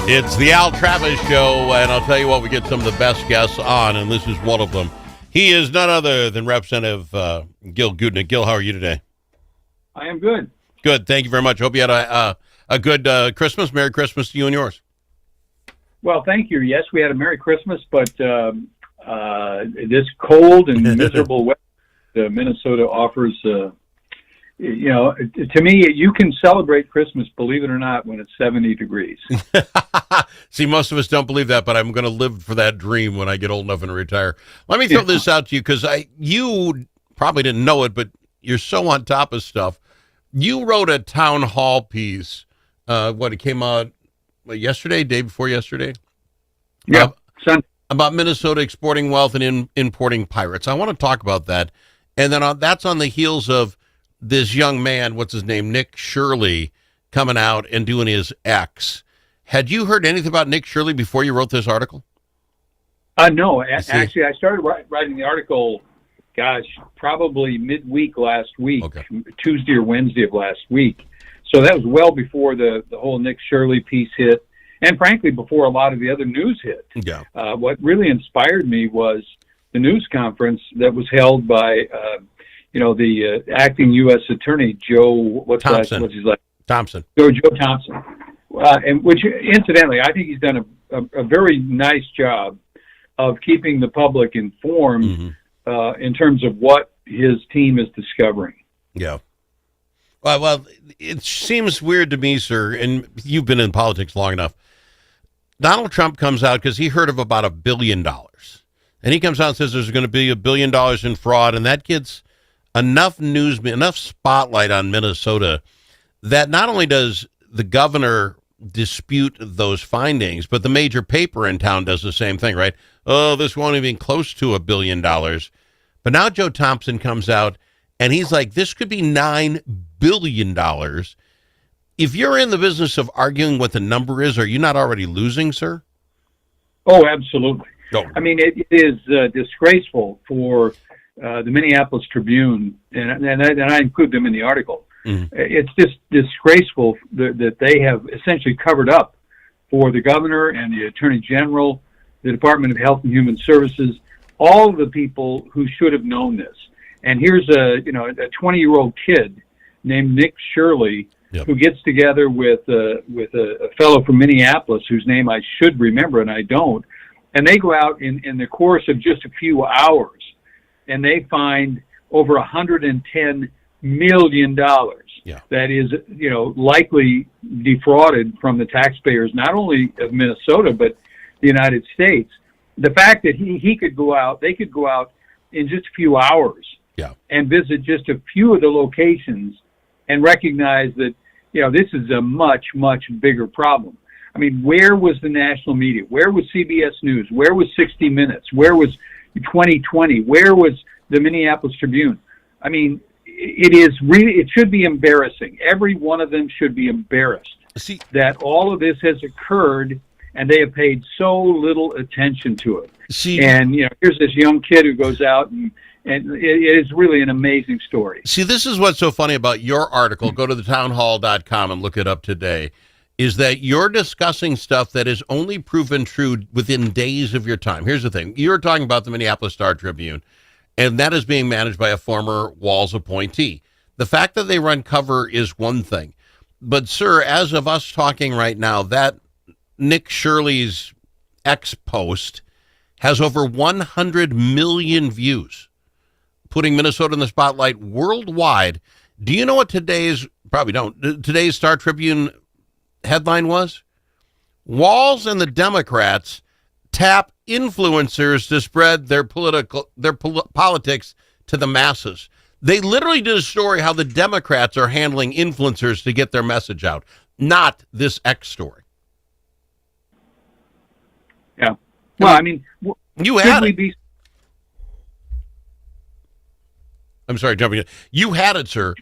It's the Al Travis Show, and I'll tell you what, we get some of the best guests on, and this is one of them. He is none other than Representative Gil Gutknecht. Gil, how are you today? I am good. Good, thank you very much. Hope you had a good Christmas. Merry Christmas to you and yours. Well, thank you. Yes, we had a Merry Christmas, but this cold and miserable weather Minnesota offers, to me, you can celebrate Christmas, believe it or not, when it's 70 degrees. See, most of us don't believe that, but I'm going to live for that dream when I get old enough and retire. Let me throw this out to you, because you probably didn't know it, but you're so on top of stuff. You wrote a town hall piece, it came out yesterday, day before yesterday? Yeah, about Minnesota exporting wealth and importing pirates. I want to talk about that. And then that's on the heels of this young man, what's his name, Nick Shirley, coming out and doing his X. Had you heard anything about Nick Shirley before you wrote this article? No. Actually, I started writing the article, probably midweek last week, okay. Tuesday or Wednesday of last week. So that was well before the whole Nick Shirley piece hit, and frankly, before a lot of the other news hit. Yeah. What really inspired me was the news conference that was held by, the acting U.S. Attorney, Joe Thompson. Thompson. Joe Thompson. And which, incidentally, I think he's done a very nice job of keeping the public informed in terms of what his team is discovering. Yeah. Well, it seems weird to me, sir, and you've been in politics long enough. Donald Trump comes out because he heard of about $1 billion. And he comes out and says there's going to be $1 billion in fraud, and that gets enough spotlight on Minnesota that not only does the governor dispute those findings, but the major paper in town does the same thing, right? Oh, this won't even close to $1 billion. But now Joe Thompson comes out, and he's like, this could be $9 billion. If you're in the business of arguing what the number is, are you not already losing, sir? Oh, absolutely. Oh. I mean, it is disgraceful for the Minneapolis Tribune, and I include them in the article. Mm-hmm. It's just disgraceful that they have essentially covered up for the governor and the attorney general, the Department of Health and Human Services, all of the people who should have known this. And here's a 20-year-old kid named Nick Shirley, who gets together with a fellow from Minneapolis whose name I should remember and I don't, and they go out in the course of just a few hours, and they find over $110 million that is likely defrauded from the taxpayers, not only of Minnesota but the United States. The fact that they could go out in just a few hours and visit just a few of the locations and recognize that this is a much, much bigger problem. I mean, where was the national media? Where was CBS News? Where was 60 Minutes? Where was 2020? Where was the Minneapolis Tribune? I mean, it should be embarrassing. Every one of them should be embarrassed that all of this has occurred and they have paid so little attention to it. And here's this young kid who goes out and it is really an amazing story. See, this is what's so funny about your article. Go to thetownhall.com and look it up today, is that you're discussing stuff that is only proven true within days of your time. Here's the thing. You're talking about the Minneapolis Star-Tribune, and that is being managed by a former Walz appointee. The fact that they run cover is one thing. But, sir, as of us talking right now, that Nick Shirley's X post has over 100 million views, putting Minnesota in the spotlight worldwide. Do you know what today's Star-Tribune headline was? Walz and the Democrats tap influencers to spread their politics to the masses. They literally did a story how the Democrats are handling influencers to get their message out, not this X story. Yeah. Well, I mean, you had it. I'm sorry, jumping in. You had it, sir.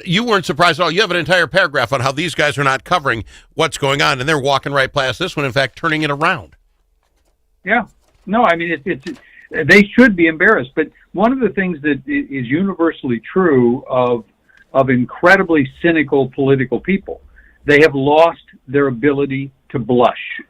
You weren't surprised at all. You have an entire paragraph on how these guys are not covering what's going on, and they're walking right past this one, in fact, turning it around. Yeah. No, I mean, they should be embarrassed. But one of the things that is universally true of incredibly cynical political people, they have lost their ability to blush.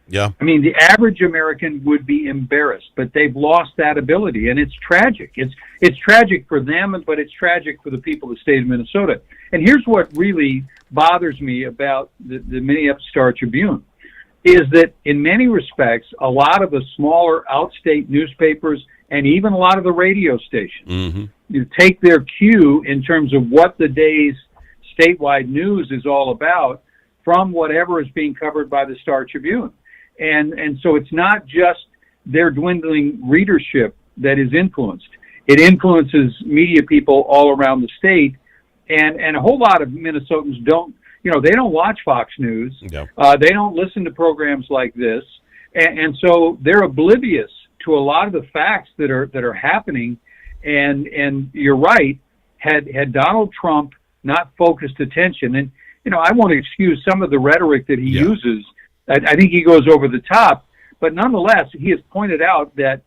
Yeah. I mean, the average American would be embarrassed, but they've lost that ability, and it's tragic. It's tragic for them, but it's tragic for the people of the state of Minnesota. And here's what really bothers me about the Minneapolis Star-Tribune, is that in many respects, a lot of the smaller outstate newspapers and even a lot of the radio stations you take their cue in terms of what the day's statewide news is all about from whatever is being covered by the Star-Tribune. And so it's not just their dwindling readership that is influenced. It influences media people all around the state, and a whole lot of Minnesotans don't, they don't watch Fox News. Yeah. They don't listen to programs like this, and so they're oblivious to a lot of the facts that are happening. And you're right. Had Donald Trump not focused attention, and I won't excuse some of the rhetoric that he uses. I think he goes over the top, but nonetheless, he has pointed out that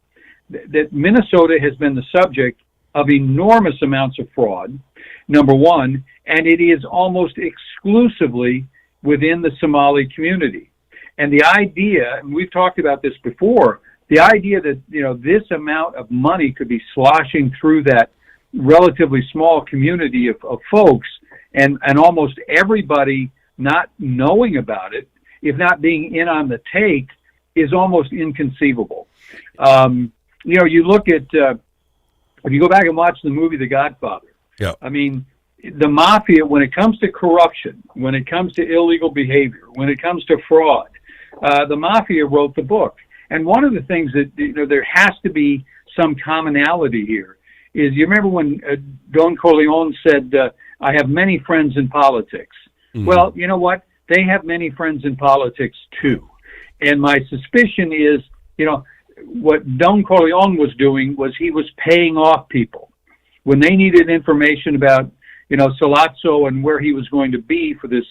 Minnesota has been the subject of enormous amounts of fraud, number one, and it is almost exclusively within the Somali community. And the idea, and we've talked about this before, the idea that, this amount of money could be sloshing through that relatively small community of folks and almost everybody not knowing about it, if not being in on the take, is almost inconceivable. You look at, if you go back and watch the movie The Godfather, I mean, the mafia, when it comes to corruption, when it comes to illegal behavior, when it comes to fraud, the mafia wrote the book. And one of the things that, there has to be some commonality here is, you remember when Don Corleone said, I have many friends in politics. Mm-hmm. Well, you know what? They have many friends in politics too. And my suspicion is, what Don Corleone was doing was he was paying off people. When they needed information about, Sollozzo and where he was going to be for this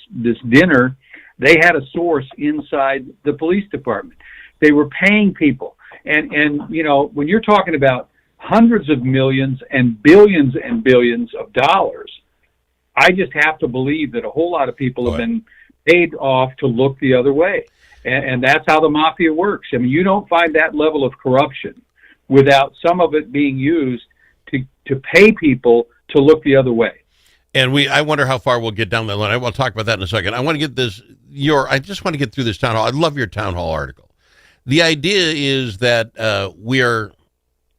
dinner, they had a source inside the police department. They were paying people. And when you're talking about hundreds of millions and billions of dollars, I just have to believe that a whole lot of people have been paid off to look the other way. And that's how the mafia works. I mean, you don't find that level of corruption without some of it being used to pay people to look the other way. And I wonder how far we'll get down that line. We'll talk about that in a second. I want to get I just want to get through this town hall. I love your town hall article. The idea is that we are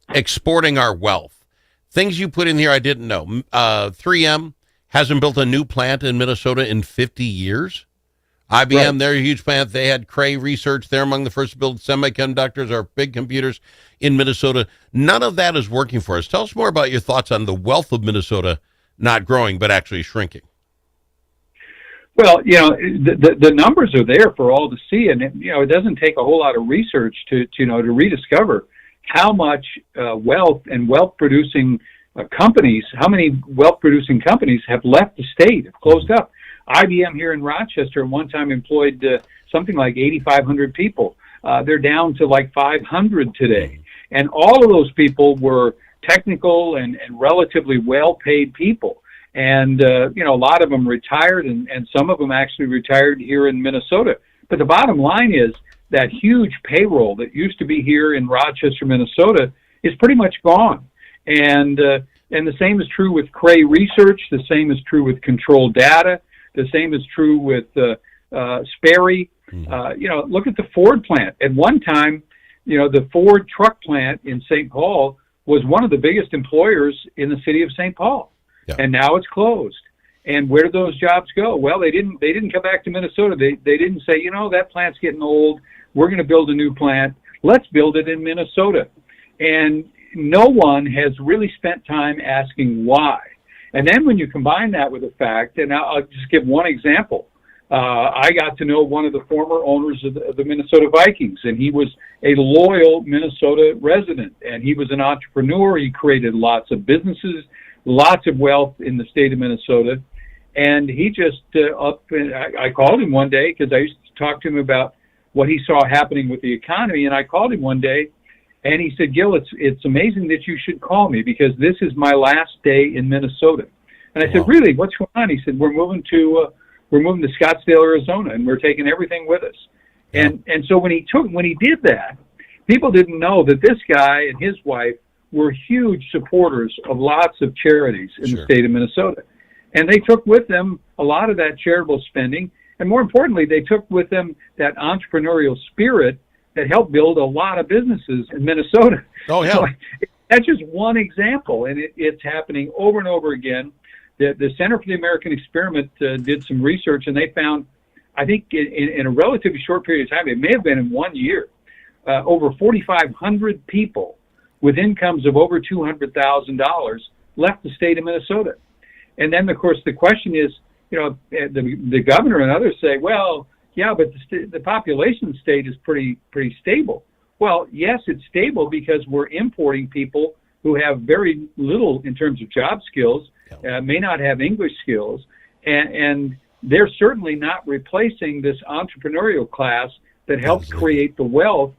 exporting our wealth. Things you put in here I didn't know. 3M hasn't built a new plant in Minnesota in 50 years. IBM, they're a huge plant. They had Cray Research. They're among the first to build semiconductors or big computers in Minnesota. None of that is working for us. Tell us more about your thoughts on the wealth of Minnesota not growing, but actually shrinking. Well, the numbers are there for all to see, and it doesn't take a whole lot of research to rediscover how much wealth and wealth-producing companies, how many wealth-producing companies have left the state, have closed up. IBM here in Rochester at one time employed something like 8,500 people. They're down to like 500 today. And all of those people were technical and relatively well-paid people. And, a lot of them retired, and some of them actually retired here in Minnesota. But the bottom line is that huge payroll that used to be here in Rochester, Minnesota, is pretty much gone. And the same is true with Cray Research. The same is true with Control Data. The same is true with Sperry. Look at the Ford plant. At one time, the Ford truck plant in St. Paul was one of the biggest employers in the city of St. Paul. Yeah. And now it's closed. And where did those jobs go? Well, they didn't come back to Minnesota. They didn't say, that plant's getting old. We're going to build a new plant. Let's build it in Minnesota. And no one has really spent time asking why. And then when you combine that with the fact, and I'll just give one example. I got to know one of the former owners of the Minnesota Vikings, and he was a loyal Minnesota resident, and he was an entrepreneur. He created lots of businesses, lots of wealth in the state of Minnesota. And he just I called him one day because I used to talk to him about what he saw happening with the economy. And I called him one day, and he said, Gil, it's amazing that you should call me because this is my last day in Minnesota. And I said, really, what's going on? He said, we're moving to we're moving to Scottsdale, Arizona, and we're taking everything with us. And so when he did that, people didn't know that this guy and his wife were huge supporters of lots of charities in the state of Minnesota. And they took with them a lot of that charitable spending. And more importantly, they took with them that entrepreneurial spirit that helped build a lot of businesses in Minnesota. Oh, yeah. So that's just one example, and it's happening over and over again. The Center for the American Experiment did some research, and they found, I think in a relatively short period of time, it may have been in 1 year, over 4,500 people with incomes of over $200,000 left the state of Minnesota. And then, of course, the question is, the governor and others say, well, yeah, but the population state is pretty stable. Well, yes, it's stable because we're importing people who have very little in terms of job skills, may not have English skills, and they're certainly not replacing this entrepreneurial class that helped create the wealth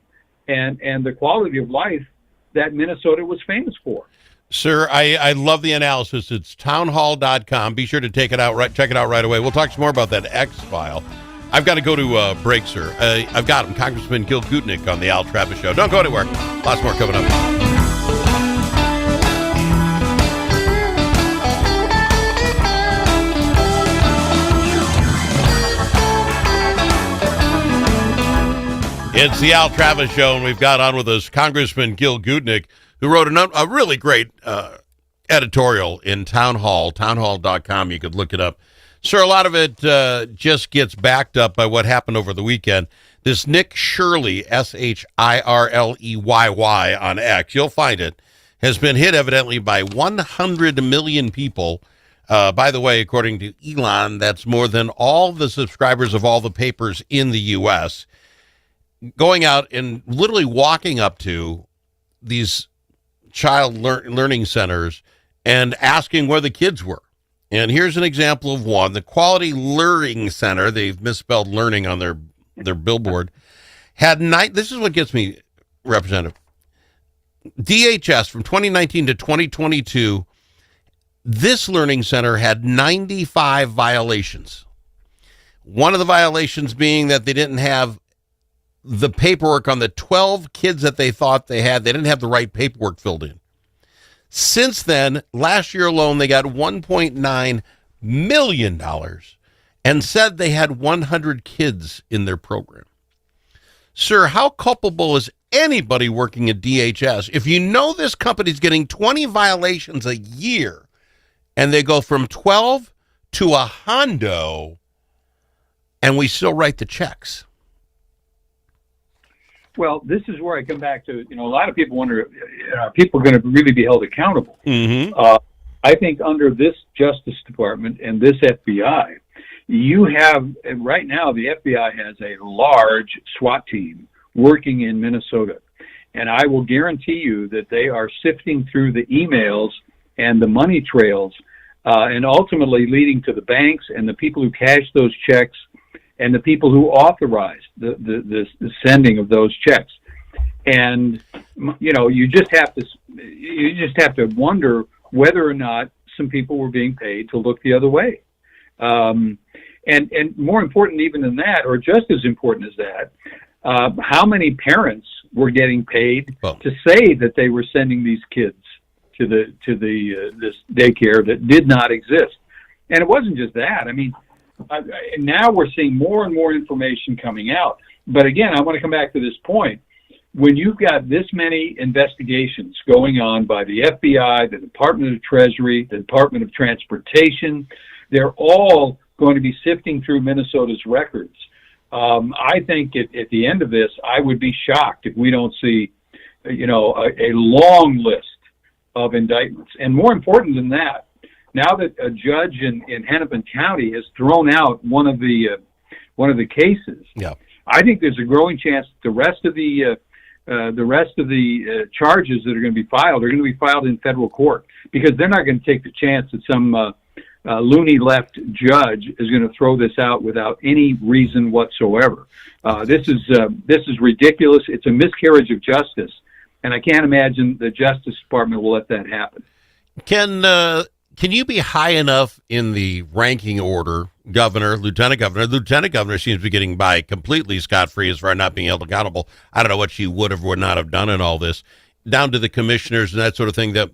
and the quality of life that Minnesota was famous for. Sir, I love the analysis. It's townhall.com. Be sure to check it out right away. We'll talk some more about that X-File. I've got to go to break, sir. I've got him, Congressman Gil Gutknecht on the Al Travis Show. Don't go anywhere. Lots more coming up. It's the Al Travis Show, and we've got on with us Congressman Gil Gutknecht, who wrote a really great editorial in Town Hall, townhall.com. You could look it up. Sir, a lot of it just gets backed up by what happened over the weekend. This Nick Shirley, Shirleyy on X, you'll find it, has been hit evidently by 100 million people. By the way, according to Elon, that's more than all the subscribers of all the papers in the U.S., going out and literally walking up to these child learning centers and asking where the kids were. And here's an example of one. The Quality Learning Center, they've misspelled learning on their billboard, had this is what gets me, Representative. DHS from 2019 to 2022, this learning center had 95 violations. One of the violations being that they didn't have the paperwork on the 12 kids that they thought they had. They didn't have the right paperwork filled in. Since then, last year alone, they got $1.9 million and said they had 100 kids in their program. Sir, how culpable is anybody working at DHS if you know this company's getting 20 violations a year and they go from 12 to a hundo and we still write the checks? Well, this is where I come back to, a lot of people wonder, are people going to really be held accountable? Mm-hmm. I think under this Justice Department and this FBI, you have, right now, the FBI has a large SWAT team working in Minnesota. And I will guarantee you that they are sifting through the emails and the money trails and ultimately leading to the banks and the people who cash those checks and the people who authorized the sending of those checks. And, you just have to wonder whether or not some people were being paid to look the other way. And more important even than that, or just as important as that, how many parents were getting paid to say that they were sending these kids to this daycare that did not exist? And it wasn't just that. I mean, now we're seeing more and more information coming out. But again, I want to come back to this point. When you've got this many investigations going on by the FBI, the Department of Treasury, the Department of Transportation, they're all going to be sifting through Minnesota's records. I think at the end of this, I would be shocked if we don't see, a long list of indictments. And more important than that, now that a judge in Hennepin County has thrown out one of the cases, I think there's a growing chance that the rest of the charges that are going to be filed are going to be filed in federal court, because they're not going to take the chance that some loony left judge is going to throw this out without any reason whatsoever. This is ridiculous. It's a miscarriage of Can you be high enough in the ranking order, governor, lieutenant governor? Lieutenant governor seems to be getting by completely scot-free as far as not being held accountable. I don't know what she would have or would not have done in all this, down to the commissioners and that sort of thing that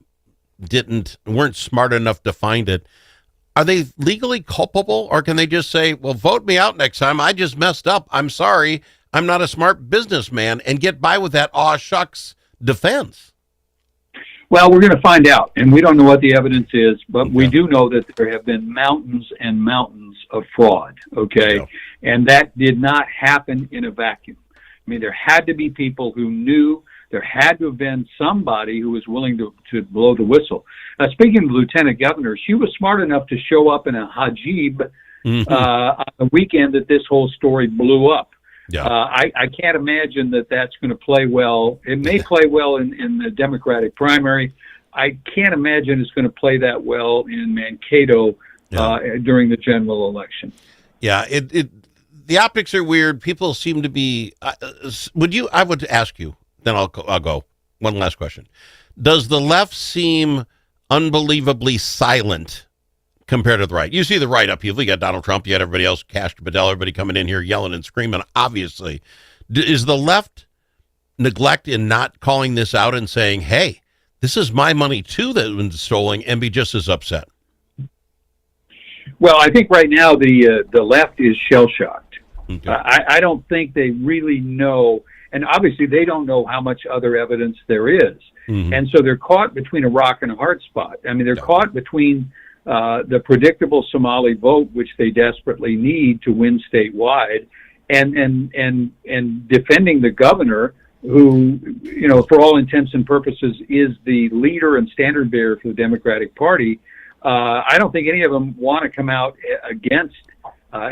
weren't smart enough to find it. Are they legally culpable, or can they just say, well, vote me out next time. I just messed up. I'm sorry. I'm not a smart businessman, and get by with that aw shucks defense? Well, we're going to find out, and we don't know what the evidence is, but we do know that there have been mountains and mountains of fraud, okay? Yeah. And that did not happen in a vacuum. I mean, there had to be people who knew. There had to have been somebody who was willing to blow the whistle. Speaking of Lieutenant Governor, she was smart enough to show up in a hajib on the weekend that this whole story blew up. Yeah. I can't imagine that that's going to play well. It may play well in the Democratic primary. I can't imagine it's going to play that well in Mankato during the general election. Yeah, the optics are weird. People seem to be. I would ask you. Then I'll go. One last question. Does the left seem unbelievably silent compared to the right? You see the right upheaval. You got Donald Trump. You got everybody else, Cash Patel, everybody coming in here yelling and screaming, obviously. Is the left neglect in not calling this out and saying, hey, this is my money, too, that's been stolen, and be just as upset? Well, I think right now the left is shell-shocked. Okay. I don't think they really know. And obviously, they don't know how much other evidence there is. Mm-hmm. And so they're caught between a rock and a hard spot. I mean, they're caught between the predictable Somali vote, which they desperately need to win statewide, and defending the governor, who, you know, for all intents and purposes, is the leader and standard bearer for the Democratic Party. I don't think any of them want to come out against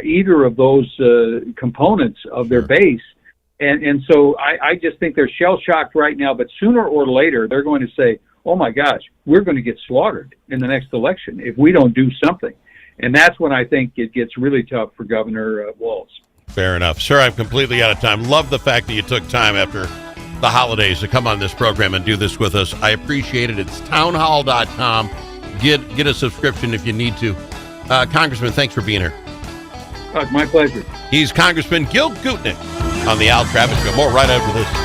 either of those components of their base. And so I just think they're shell-shocked right now, but sooner or later they're going to say, oh my gosh, we're going to get slaughtered in the next election if we don't do something. And that's when I think it gets really tough for Governor Walz. Fair enough. Sir, I'm completely out of time. Love the fact that you took time after the holidays to come on this program and do this with us. I appreciate it. It's townhall.com. Get a subscription if you need to. Congressman, thanks for being here. My pleasure. He's Congressman Gil Gutknecht on the Al Travis Show. More right after this.